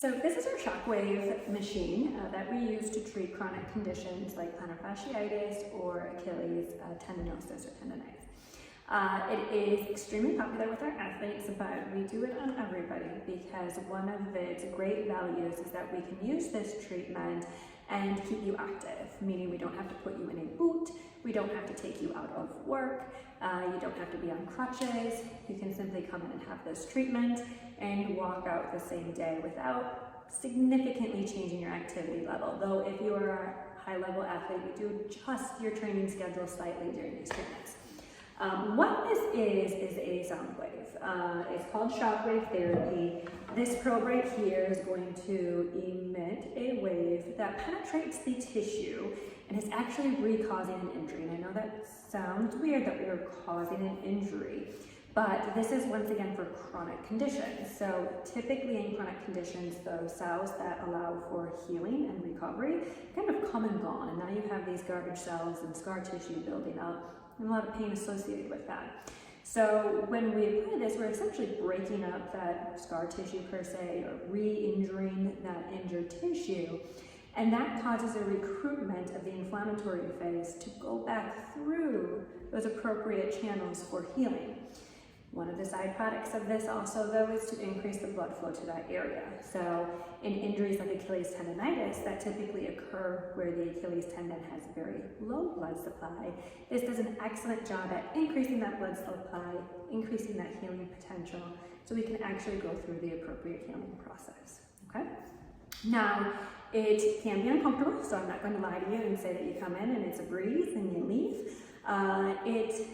So this is our shockwave machine that we use to treat chronic conditions like plantar fasciitis or Achilles tendinosis or tendonitis. It is extremely popular with our athletes, but we do it on everybody because one of its great values is that we can use this treatment and keep you active, meaning we don't have to put you in a boot, we don't have to take you out of work, you don't have to be on crutches. You can simply come in and have this treatment and walk out the same day without significantly changing your activity level. Though if you are a high-level athlete, we do adjust your training schedule slightly during these treatments. What this is a sound wave. It's called shockwave therapy. This probe right here is going to emit a wave that penetrates the tissue and is actually re-causing an injury. And I know that sounds weird that we are causing an injury, but this is once again for chronic conditions. So typically in chronic conditions, those cells that allow for healing and recovery kind of come and gone. And now you have these garbage cells and scar tissue building up and a lot of pain associated with that. So when we apply this, we're essentially breaking up that scar tissue per se, or re-injuring that injured tissue. And that causes a recruitment of the inflammatory phase to go back through those appropriate channels for healing. One of the side products of this also, though, is to increase the blood flow to that area. So in injuries like Achilles tendonitis that typically occur where the Achilles tendon has very low blood supply, this does an excellent job at increasing that blood supply, increasing that healing potential, so we can actually go through the appropriate healing process, okay? Now, it can be uncomfortable, so I'm not going to lie to you and say that you come in and it's a breeze and you leave. It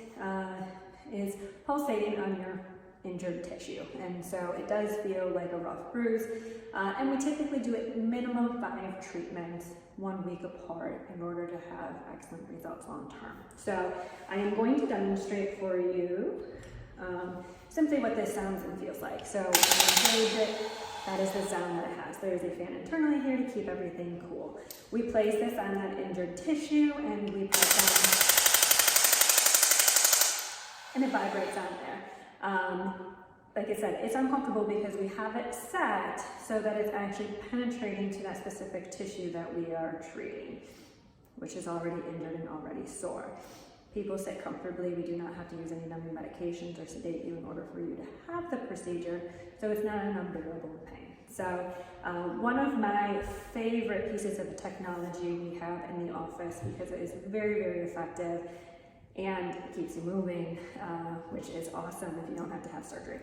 is pulsating on your injured tissue, and so it does feel like a rough bruise, and we typically do it minimum 5 treatments 1 week apart in order to have excellent results long term. So I am going to demonstrate for you simply what this sounds and feels like. So when I engage it, that is the sound that it has. There is a fan internally here to keep everything cool. We place this on that injured tissue and we press down, and it vibrates on there. Like I said, it's uncomfortable because we have it set so that it's actually penetrating to that specific tissue that we are treating, which is already injured and already sore. People sit comfortably. We do not have to use any numbing medications or sedate you in order for you to have the procedure, so it's not an unbearable pain. So one of my favorite pieces of technology we have in the office, because it is very, very effective and it keeps you moving, which is awesome if you don't have to have surgery.